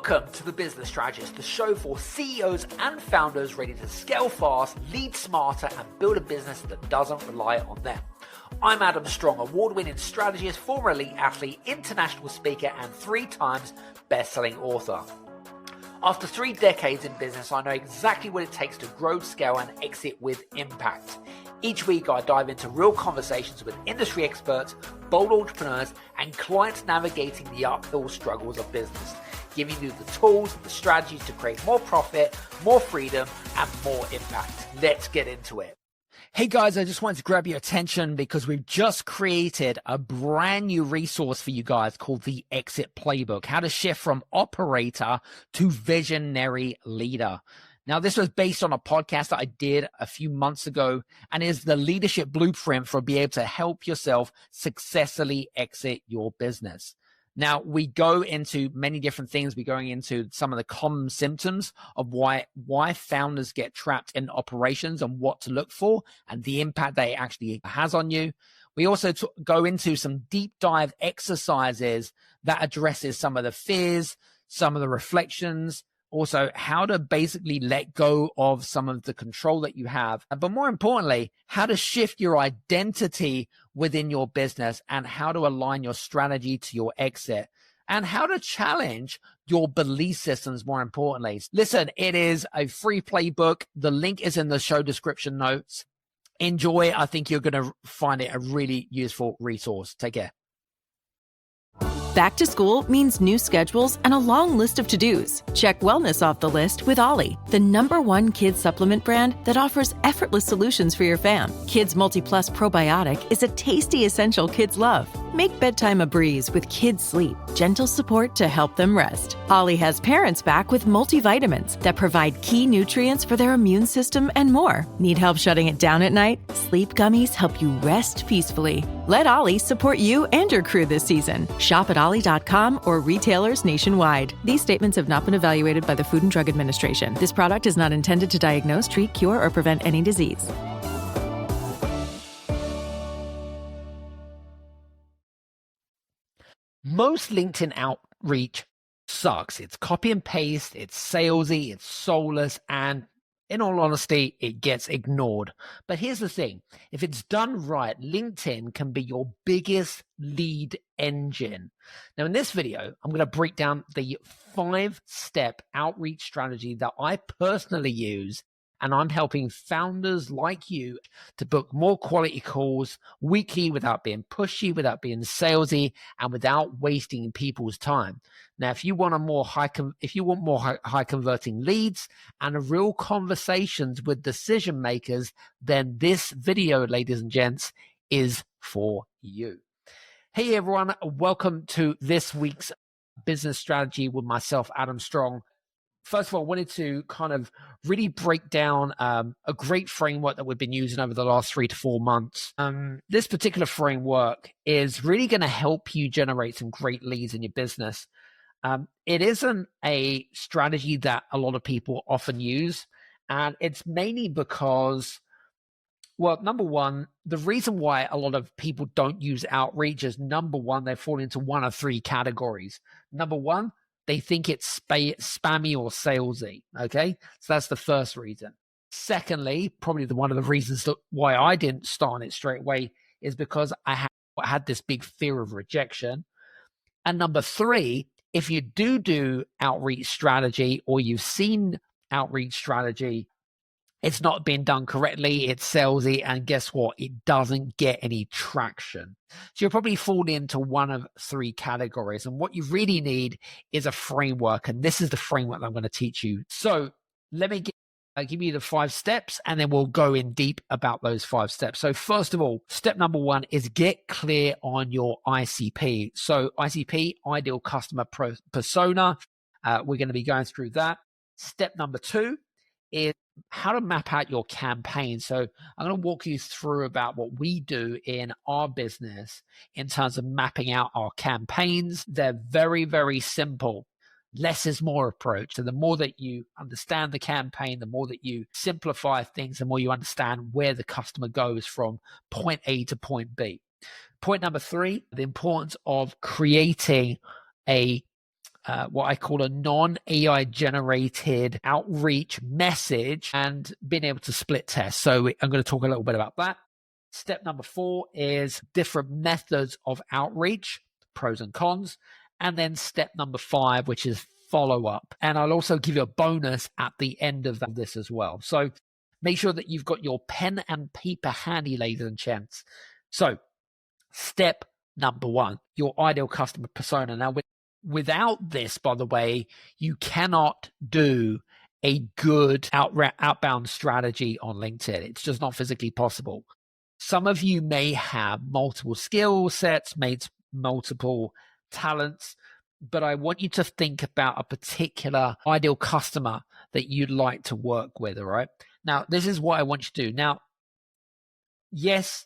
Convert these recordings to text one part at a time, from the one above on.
Welcome to The Business Strategist, the show for CEOs and founders ready to scale fast, lead smarter, and build a business that doesn't rely on them. I'm Adam Strong, award-winning strategist, former elite athlete, international speaker, and 3 times best-selling author. After 3 decades in business, I know exactly what it takes to grow, scale, and exit with impact. Each week, I dive into real conversations with industry experts, bold entrepreneurs, and clients navigating the uphill struggles of business, giving you the tools and the strategies to create more profit, more freedom, and more impact. Let's get into it. Hey guys, I just wanted to grab your attention because we've just created a brand new resource for you guys called the Exit Playbook, how to shift from operator to visionary leader. Now, this was based on a podcast that I did a few months ago and is the leadership blueprint for being able to help yourself successfully exit your business. Now, we go into many different things. We're going into some of the common symptoms of why founders get trapped in operations and what to look for and the impact that it actually has on you. We also go into some deep dive exercises that addresses some of the fears, some of the reflections, also how to basically let go of some of the control that you have, but more importantly, how to shift your identity within your business and how to align your strategy to your exit and how to challenge your belief systems, more importantly. Listen, it is a free playbook. The link is in the show description notes. Enjoy. I think you're going to find it a really useful resource. Take care. Back to school means new schedules and a long list of to-dos. Check wellness off the list with Ollie, the #1 kids supplement brand that offers effortless solutions for your fam. Kids Multi-Plus Probiotic is a tasty essential kids love. Make bedtime a breeze with kids sleep, gentle support to help them rest. Ollie has parents back with multivitamins that provide key nutrients for their immune system and more. Need help shutting it down at night? Sleep gummies help you rest peacefully. Let Ollie support you and your crew this season. Shop at ollie.com or retailers nationwide. These statements have not been evaluated by the Food and Drug Administration. This product is not intended to diagnose, treat, cure, or prevent any disease. Most LinkedIn outreach sucks. It's copy and paste, it's salesy, it's soulless, and in all honesty, it gets ignored. But here's the thing. If it's done right, LinkedIn can be your biggest lead engine. Now, in this video, I'm going to break down the 5-step outreach strategy that I personally use, and I'm helping founders like you to book more quality calls weekly without being pushy, without being salesy, and without wasting people's time. Now, if you want more high converting leads and a real conversations with decision makers, then this video, ladies and gents, is for you. Hey everyone, welcome to this week's business strategy with myself, Adam Strong. First of all, I wanted to kind of really break down a great framework that we've been using over the last 3 to 4 months. This particular framework is really going to help you generate some great leads in your business. It isn't a strategy that a lot of people often use, and it's mainly because, well, number one, the reason why a lot of people don't use outreach is, number one, they fall into one of 3 categories. Number one, they think it's spammy or salesy, okay? So that's the first reason. Secondly, probably one of the reasons why I didn't start it straight away is because I had this big fear of rejection. And number 3, if you do outreach strategy or you've seen outreach strategy, it's not being done correctly, it's salesy, and guess what? It doesn't get any traction. So you'll probably fall into one of 3 categories. And what you really need is a framework. And this is the framework that I'm going to teach you. So let me give you the 5 steps, and then we'll go in deep about those 5 steps. So first of all, step number 1 is get clear on your ICP. So ICP, ideal customer persona. We're going to be going through that. Step number 2 is how to map out your campaign. So I'm going to walk you through about what we do in our business in terms of mapping out our campaigns. They're very, very simple. Less is more approach. So the more that you understand the campaign, the more that you simplify things, the more you understand where the customer goes from point A to point B. Point number 3, the importance of creating a what I call a non-AI generated outreach message and being able to split test. So I'm going to talk a little bit about that. Step number 4 is different methods of outreach, pros and cons. And then step number 5, which is follow up. And I'll also give you a bonus at the end of this as well. So make sure that you've got your pen and paper handy, ladies and gents. So step number 1, your ideal customer persona. Now, without this, by the way, you cannot do a good outbound strategy on LinkedIn. It's just not physically possible. Some of you may have multiple skill sets, multiple talents, but I want you to think about a particular ideal customer that you'd like to work with, all right? Now, this is what I want you to do. Now, yes,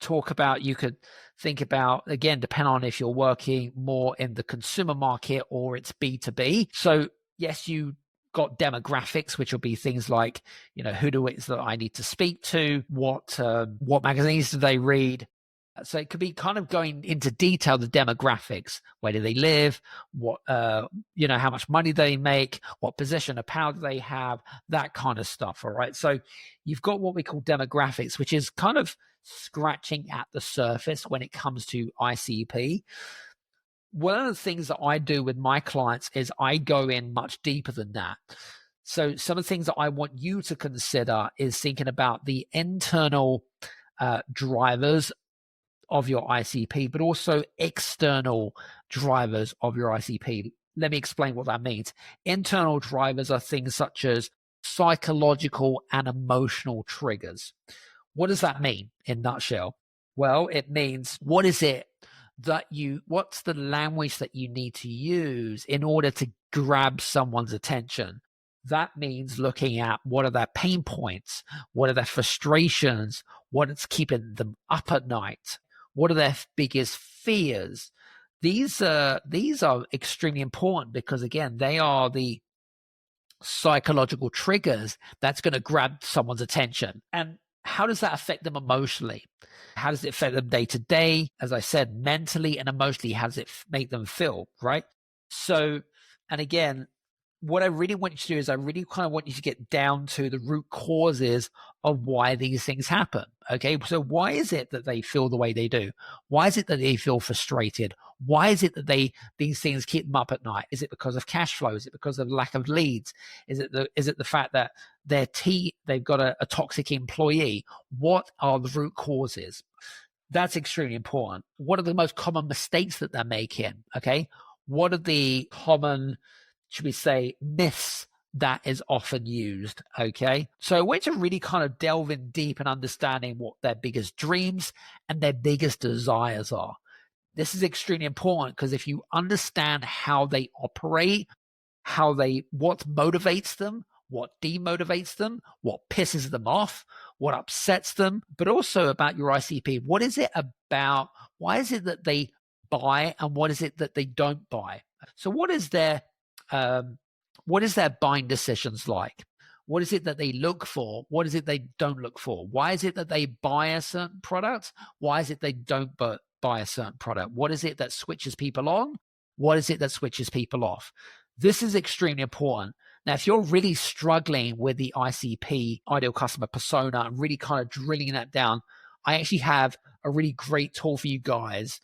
you could think about, again, depending on if you're working more in the consumer market or it's B2B. So yes, you got demographics, which will be things like, who is that I need to speak to? What magazines do they read? So it could be kind of going into detail, the demographics. Where do they live? What, how much money they make? What position of power do they have? That kind of stuff. All right. So you've got what we call demographics, which is kind of scratching at the surface when it comes to ICP. One of the things that I do with my clients is I go in much deeper than that. So some of the things that I want you to consider is thinking about the internal drivers of your ICP, but also external drivers of your ICP. Let me explain what that means. Internal drivers are things such as psychological and emotional triggers. What does that mean in a nutshell? Well, it means what's the language that you need to use in order to grab someone's attention? That means looking at what are their pain points, what are their frustrations, what is keeping them up at night, what are their biggest fears. These are extremely important because, again, they are the psychological triggers that's going to grab someone's attention. And how does that affect them emotionally? How does it affect them day to day? As I said, mentally and emotionally, how does it make them feel, right? So, and again, what I really want you to do is I really kind of want you to get down to the root causes of why these things happen. Okay. So why is it that they feel the way they do? Why is it that they feel frustrated? Why is it that these things keep them up at night? Is it because of cash flow? Is it because of lack of leads? Is it the fact that they've got a toxic employee? What are the root causes? That's extremely important. What are the most common mistakes that they're making? Okay. What are the common, should we say, myths that is often used? Okay. So I want you to really kind of delve in deep and understanding what their biggest dreams and their biggest desires are. This is extremely important because if you understand how they operate, what motivates them, what demotivates them, what pisses them off, what upsets them, but also about your ICP. What is it about? Why is it that they buy and what is it that they don't buy? So what is their buying decisions like? What is it that they look for? What is it they don't look for? Why is it that they buy a certain product? Why is it they don't buy a certain product? What is it that switches people on? What is it that switches people off? This is extremely important. Now, if you're really struggling with the ICP, ideal customer persona, and really kind of drilling that down, I actually have a really great tool for you guys.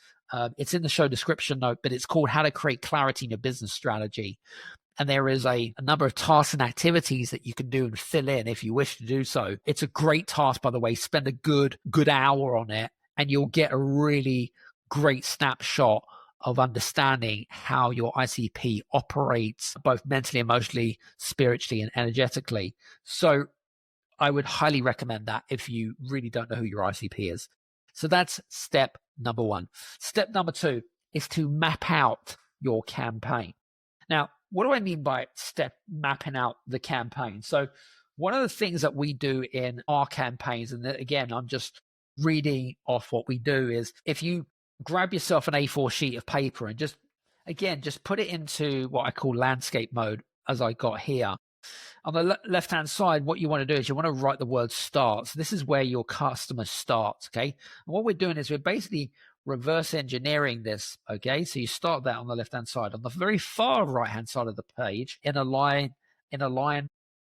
It's in the show description note, but it's called How to Create Clarity in Your Business Strategy. And there is a number of tasks and activities that you can do and fill in if you wish to do so. It's a great task, by the way. Spend a good hour on it, and you'll get a really great snapshot of understanding how your ICP operates, both mentally, emotionally, spiritually, and energetically. So I would highly recommend that if you really don't know who your ICP is. So that's step number 1. Step number 2 is to map out your campaign. Now, what do I mean by mapping out the campaign? So one of the things that we do in our campaigns, and again, I'm just reading off what we do, is if you grab yourself an A4 sheet of paper and just put it into what I call landscape mode, as I got here. On the left-hand side, what you want to do is you want to write the word start. So this is where your customer starts, okay? And what we're doing is we're basically reverse engineering this. Okay, so you start that on the left hand side. On the very far right hand side of the page, in a line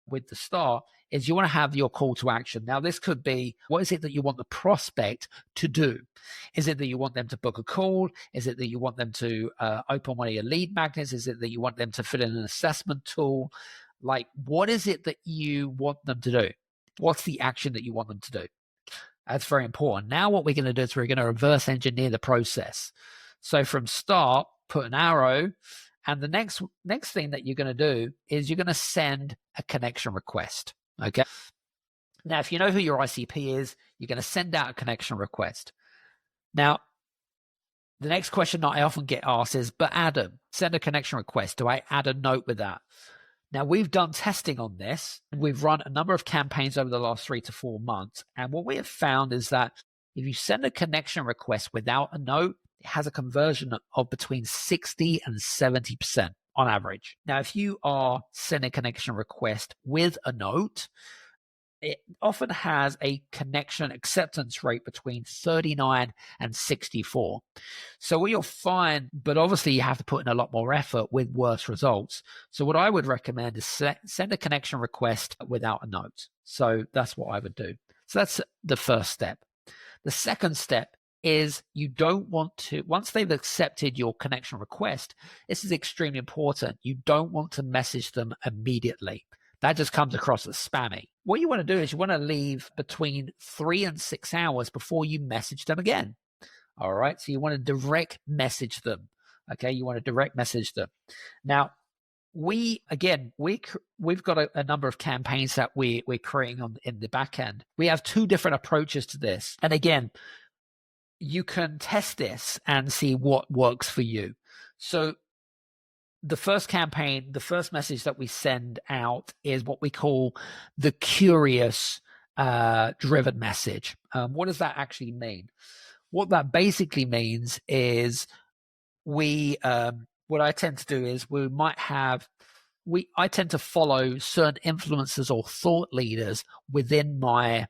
with the start, is you want to have your call to action. Now, this could be, what is it that you want the prospect to do? Is it that you want them to book a call? Is it that you want them to open one of your lead magnets? Is it that you want them to fill in an assessment tool? Like, what is it that you want them to do? What's the action that you want them to do? That's very important. Now what we're going to do is we're going to reverse engineer the process. So from start, put an arrow, and the next thing that you're going to do is you're going to send a connection request. Okay. Now, if you know who your ICP is, you're going to send out a connection request. Now, the next question that I often get asked is, but Adam, send a connection request. Do I add a note with that? Now, we've done testing on this. We've run a number of campaigns over the last 3 to 4 months. And what we have found is that if you send a connection request without a note, it has a conversion of between 60 and 70% on average. Now, if you are sending a connection request with a note, it often has a connection acceptance rate between 39 and 64. So what you'll find, but obviously you have to put in a lot more effort with worse results. So what I would recommend is send a connection request without a note. So that's what I would do. So that's the first step. The second step is you don't want to, once they've accepted your connection request, this is extremely important. You don't want to message them immediately. That just comes across as spammy. What you want to do is you want to leave between 3 and 6 hours before you message them again. All right. So you want to direct message them. Okay. You want to direct message them. Now, we've got a number of campaigns that we're creating in the back end. We have 2 different approaches to this. And again, you can test this and see what works for you. So the first campaign, the first message that we send out is what we call the curious driven message. What does that actually mean? What that basically means is what I tend to do is I tend to follow certain influencers or thought leaders within my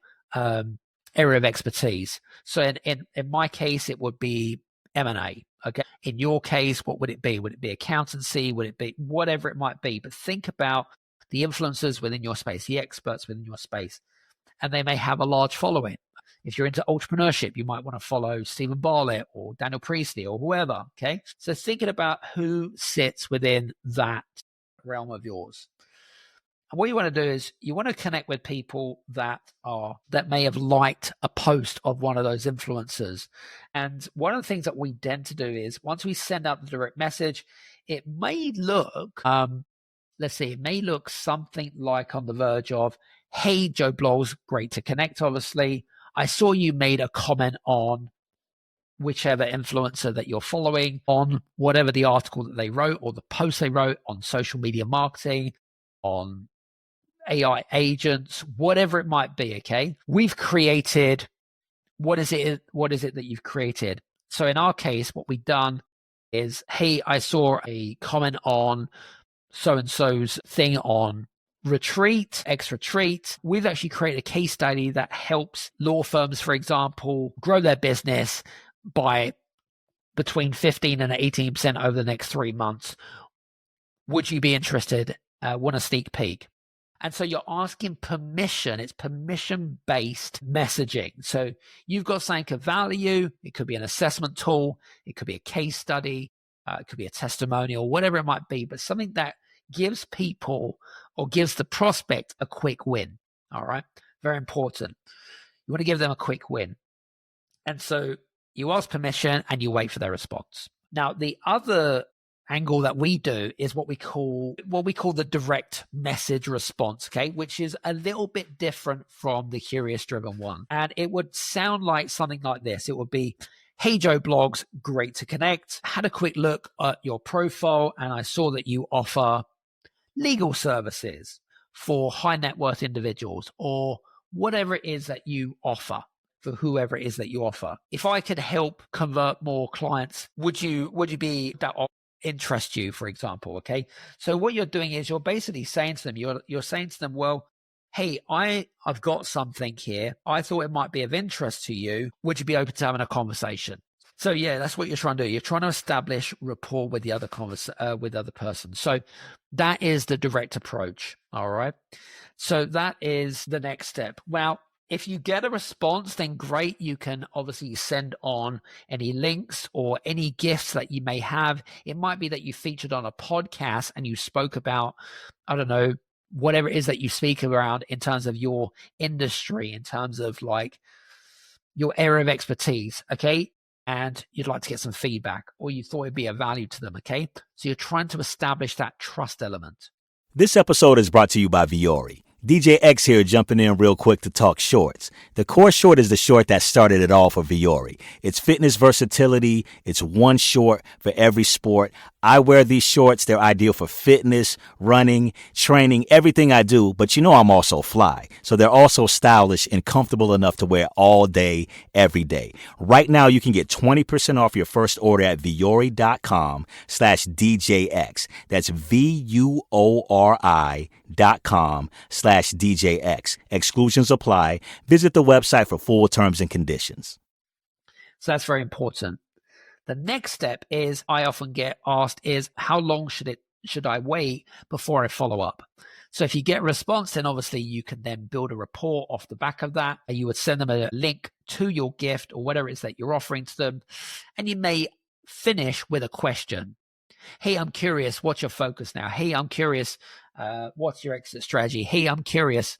area of expertise. So in my case, it would be M&A. Okay. In your case, what would it be? Would it be accountancy? Would it be whatever it might be? But think about the influencers within your space, the experts within your space, and they may have a large following. If you're into entrepreneurship, you might want to follow Stephen Bartlett or Daniel Priestley or whoever. Okay. So thinking about who sits within that realm of yours. And what you want to do is you want to connect with people that may have liked a post of one of those influencers. And one of the things that we tend to do is once we send out the direct message, it may look, it may look something like on the verge of, hey, Joe Blogs, great to connect, obviously. I saw you made a comment on whichever influencer that you're following, on whatever the article that they wrote or the post they wrote on social media marketing, on AI agents, whatever it might be. Okay. We've created, what is it that you've created? So in our case, what we've done is, hey, I saw a comment on so-and-so's thing on X Retreat. We've actually created a case study that helps law firms, for example, grow their business by between 15 and 18% over the next 3 months. Would you be interested? Want a sneak peek? And so you're asking permission. It's permission-based messaging. So you've got something of value. It could be an assessment tool. It could be a case study. It could be a testimonial, whatever it might be, but something that gives people or gives the prospect a quick win. All right. Very important. You want to give them a quick win. And so you ask permission and you wait for their response. Now, the other angle that we do is what we call the direct message response, okay, which is a little bit different from the curious driven one. And it would sound like something like this. It would be, hey, Joe Blogs, great to connect. Had a quick look at your profile and I saw that you offer legal services for high net worth individuals or whatever it is that you offer for whoever it is that you offer. If I could help convert more clients, would you be that interest you, for example? Okay. So what you're doing is you're basically saying to them, you're saying to them, well, hey, I've got something here. I thought it might be of interest to you. Would you be open to having a conversation? So yeah, that's what you're trying to do. You're trying to establish rapport with the other with other person. So that is the direct approach. All right. So that is the next step. Well, if you get a response, then great. You can obviously send on any links or any gifts that you may have. It might be that you featured on a podcast and you spoke about, I don't know, whatever it is that you speak around in terms of your industry, in terms of like your area of expertise. Okay. And you'd like to get some feedback, or you thought it'd be of value to them. Okay. So you're trying to establish that trust element. This episode is brought to you by Viore. DJ X here jumping in real quick to talk shorts. The Core Short is the short that started it all for Viore. It's fitness versatility. It's one short for every sport. I wear these shorts. They're ideal for fitness, running, training, everything I do. But you know I'm also fly. So they're also stylish and comfortable enough to wear all day, every day. Right now, you can get 20% off your first order at Viore.com/DJX. That's VUORI.com/DJX. Exclusions apply. Visit the website for full terms and conditions. So that's very important. The next step is, I often get asked, is how long should I wait before I follow up? So if you get a response, then obviously you can then build a rapport off the back of that. You would send them a link to your gift or whatever it is that you're offering to them. And you may finish with a question. Hey, I'm curious, what's your focus now? Hey, I'm curious, what's your exit strategy? Hey, I'm curious,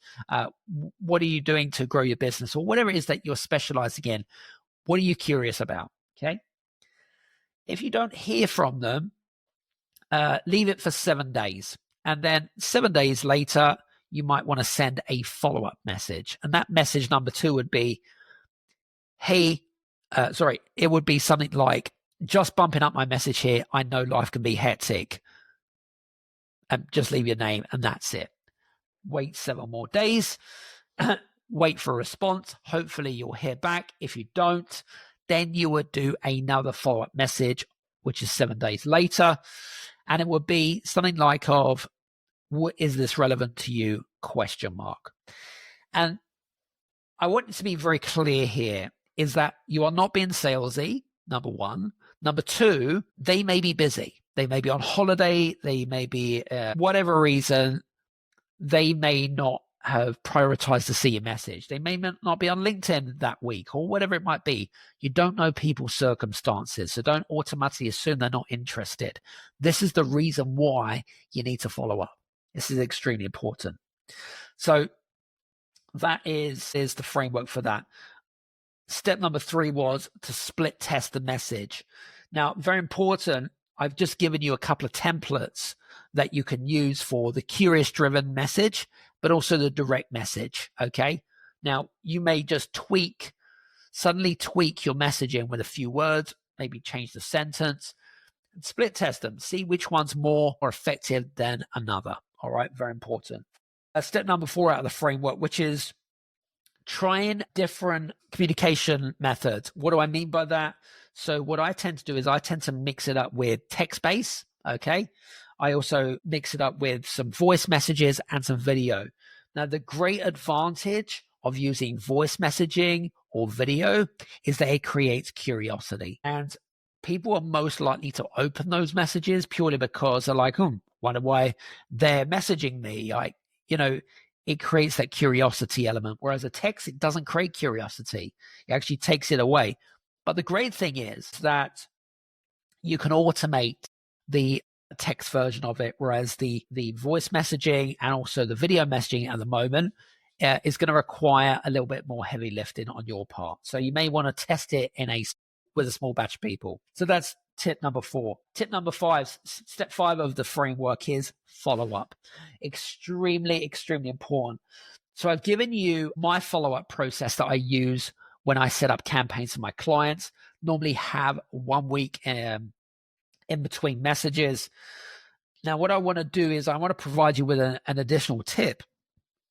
what are you doing to grow your business? Or whatever it is that you're specializing in. What are you curious about? Okay. If you don't hear from them, leave it for 7 days. And then 7 days later, you might want to send a follow-up message. And that message number 2 would be, it would be something like, just bumping up my message here. I know life can be hectic. And just leave your name and that's it. Wait 7 more days. Wait for a response. Hopefully you'll hear back. If you don't, then you would do another follow-up message, which is 7 days later. And it would be something like of, what is this relevant to you? ? And I want to be very clear here is that you are not being salesy, number 1. Number 2, they may be busy. They may be on holiday. They may be, whatever reason, they may not have prioritized to see your message. They may not be on LinkedIn that week or whatever it might be. You don't know people's circumstances, so don't automatically assume they're not interested. This is the reason why you need to follow up. This is extremely important. So that is the framework for that. Step number 3 was to split test the message. Now, very important, I've just given you a couple of templates that you can use for the curious-driven message, but also the direct message, okay? Now, you may just suddenly tweak your messaging with a few words, maybe change the sentence, and split test them. See which one's more effective than another, all right? Very important. Step number 4 out of the framework, which is trying different communication methods. What do I mean by that? So what I tend to do is I tend to mix it up with text-based, okay? I also mix it up with some voice messages and some video. Now, the great advantage of using voice messaging or video is that it creates curiosity. And people are most likely to open those messages purely because they're like, wonder why they're messaging me. It creates that curiosity element. Whereas a text, it doesn't create curiosity. It actually takes it away. But the great thing is that you can automate the text version of it, whereas the voice messaging and also the video messaging at the moment is going to require a little bit more heavy lifting on your part. So you may want to test it with a small batch of people. So that's tip number 4. Tip number 5, step 5 of the framework is follow-up. Extremely, extremely important. So I've given you my follow-up process that I use when I set up campaigns for my clients. Normally have 1 week in between messages. Now, what I want to do is I want to provide you with an additional tip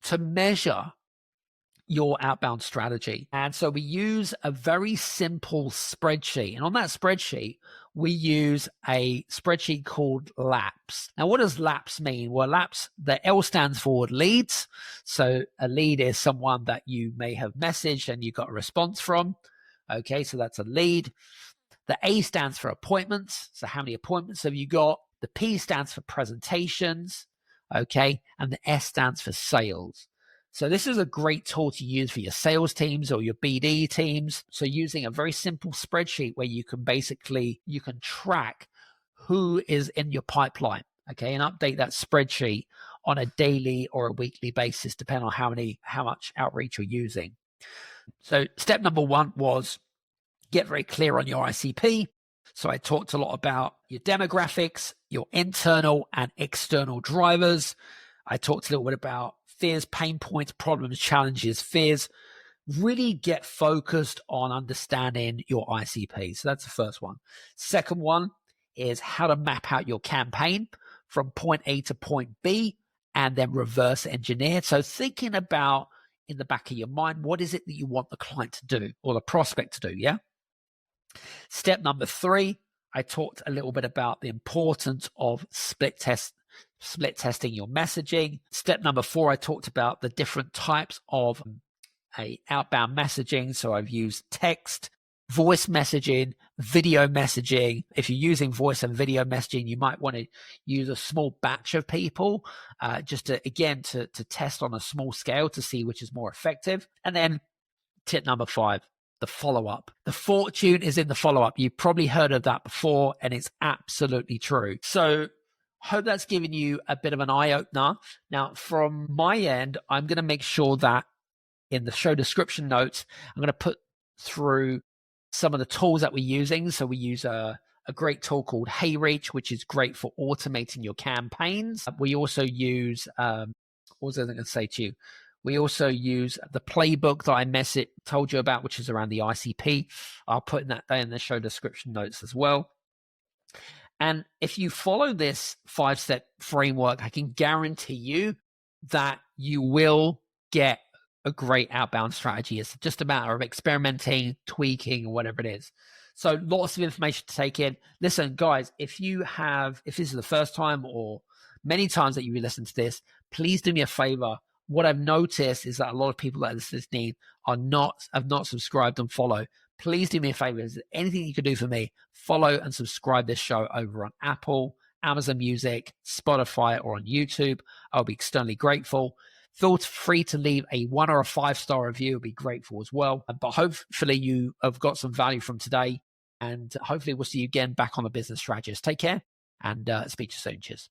to measure your outbound strategy. And so we use a very simple spreadsheet. And on that spreadsheet, we use a spreadsheet called LAPS. Now, what does LAPS mean? Well, LAPS, the L stands for leads. So a lead is someone that you may have messaged and you got a response from. Okay, so that's a lead. The A stands for appointments. So how many appointments have you got? The P stands for presentations. Okay. And the S stands for sales. So this is a great tool to use for your sales teams or your BD teams. So using a very simple spreadsheet where you can track who is in your pipeline. Okay. And update that spreadsheet on a daily or a weekly basis, depending on how much outreach you're using. So step number 1 was get very clear on your ICP. So I talked a lot about your demographics, your internal and external drivers. I talked a little bit about fears, pain points, problems, challenges, fears. Really get focused on understanding your ICP. So that's the first one. Second one is how to map out your campaign from point A to point B and then reverse engineer. So thinking about in the back of your mind, what is it that you want the client to do or the prospect to do? Yeah. Step number 3, I talked a little bit about the importance of split testing your messaging. Step number 4, I talked about the different types of outbound messaging. So I've used text, voice messaging, video messaging. If you're using voice and video messaging, you might want to use a small batch of people just to test on a small scale to see which is more effective. And then tip number 5, the follow-up. The fortune is in the follow-up. You've probably heard of that before, and it's absolutely true. So hope that's given you a bit of an eye-opener. Now, from my end, I'm going to make sure that in the show description notes, I'm going to put through some of the tools that we're using. So we use a great tool called HeyReach, which is great for automating your campaigns. We also use, what was I going to say to you? We also use the playbook that I told you about, which is around the ICP. I'll put that there in the show description notes as well. And if you follow this 5-step framework, I can guarantee you that you will get a great outbound strategy. It's just a matter of experimenting, tweaking, or whatever it is. So lots of information to take in. Listen, guys, if this is the first time or many times that you listen to this, please do me a favor. What I've noticed is that a lot of people that are listening have not subscribed and follow. Please do me a favor. Is there anything you can do for me? Follow and subscribe this show over on Apple, Amazon Music, Spotify, or on YouTube. I'll be extremely grateful. Feel free to leave a 1 or a 5-star review. I'll be grateful as well. But hopefully you have got some value from today. And hopefully we'll see you again back on the Business Strategist. Take care and speak to you soon. Cheers.